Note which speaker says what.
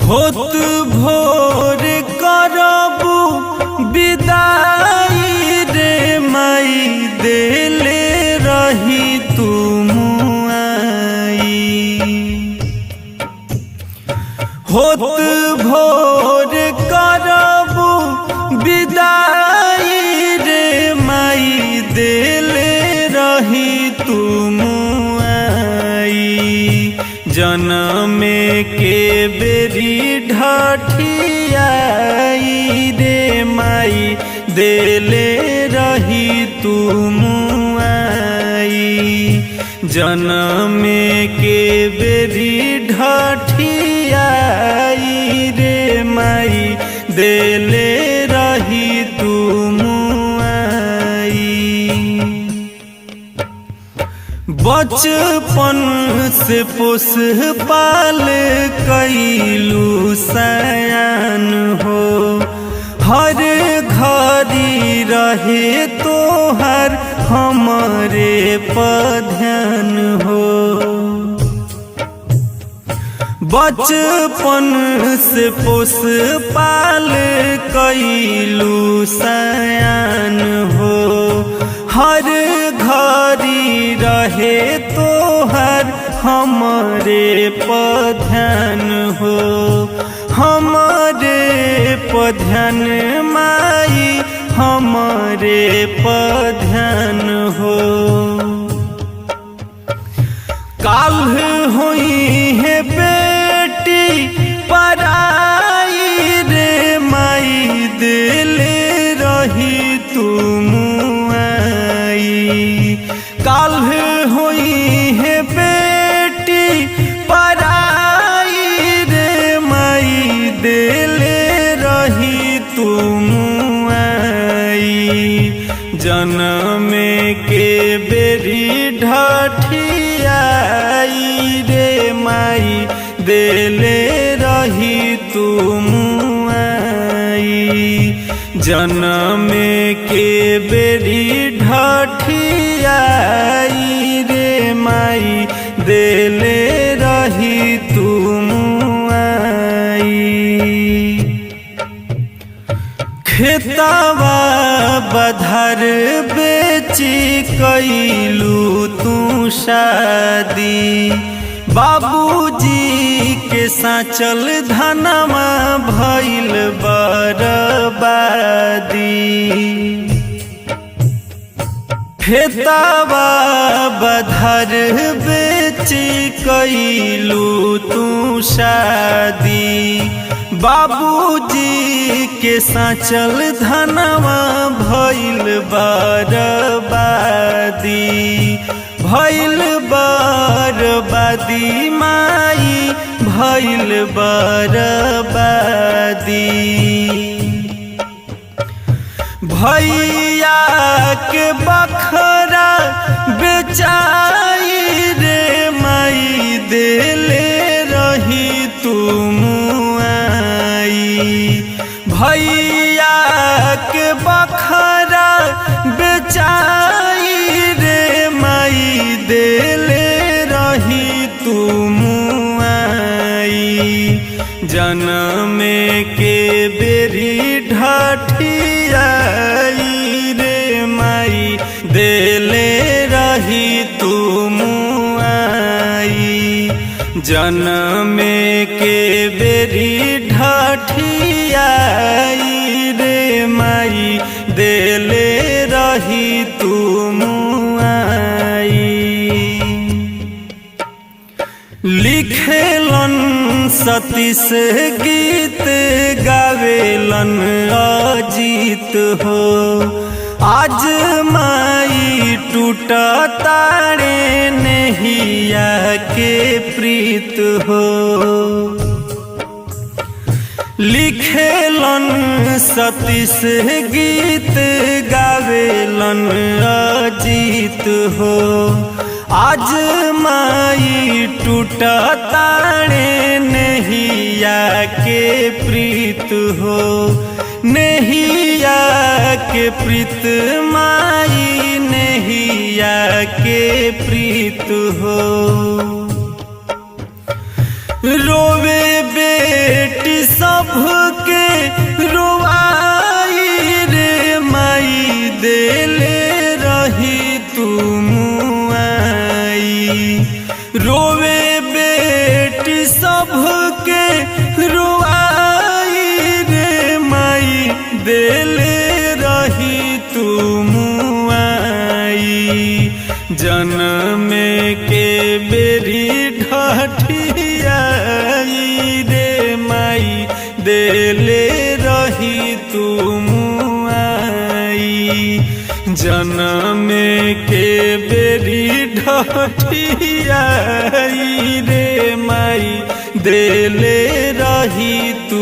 Speaker 1: होत भोर करबू विदाई रे माई देले रही तुम आई। होत भोर करबू विदाई रे माई देले रही तुम आई। जनम के बेरी ढठियाई रे माई देले रही तुम आई। जनम के बेरी ढठियाई रे माई देले रही तुम आई। बचपन से पोस पाल कैलू सयान हो, हर घड़ी रहे तोहर हमरे पध्यान हो। बचपन से पोस पाल कैलू सयान हो, हर घड़ी रहे तोहर हमरे पध्यान हो। हमरे पध्यान माई हमरे पध्यान हो। काल्ह होई है बेटी पराई रे माई देले रही तुम आई। काल्ह होई है बेटी पराई रे माई देले रही तुम आई। जनम के बेरी ढठियाई रे माई देले रही तुम आई। जनम के बेरी ढठियाई रे माई देले रही तुम आई। खेतवा बधर बेची कैलू तू शादी, बाबूजी के साचल धनमा भइल बर्बादी। खेतवा बधर बेची कैलू तू शादी, बाबूजी के साचल धनवा भइल बर्बादी। भइल बर्बादी माई भइल बर्बादी। भैया के बखरा बेचाई रे माई देले रही तुम आई। भैया के बखरा बेचाई रे माई देले रही तुम आई। जनम के बेरी ढठियाई रे माई देले रही तुम आई। जनम के बेरी ढठियाई रे माई देले रही तुम आई। लिखेलन सतीश गीत गावेलन अजीत हो, आज माई टूटा तारे नहिया के प्रीत हो। लिखेलन सतीश गीत गावेलन अजीत हो, आज माई टूटा तारे नहिया के प्रीत हो। नहिया के प्रीत माई नहिया के प्रीत हो। रोवे बेट रोवे बेटी सबके रुआई रे माई देले रही तू मुआई जन्म के बेरी ढठियाई रे माई देले रही तू मुआई जन्म के बेरी ढठियाई रे माई देले रही तू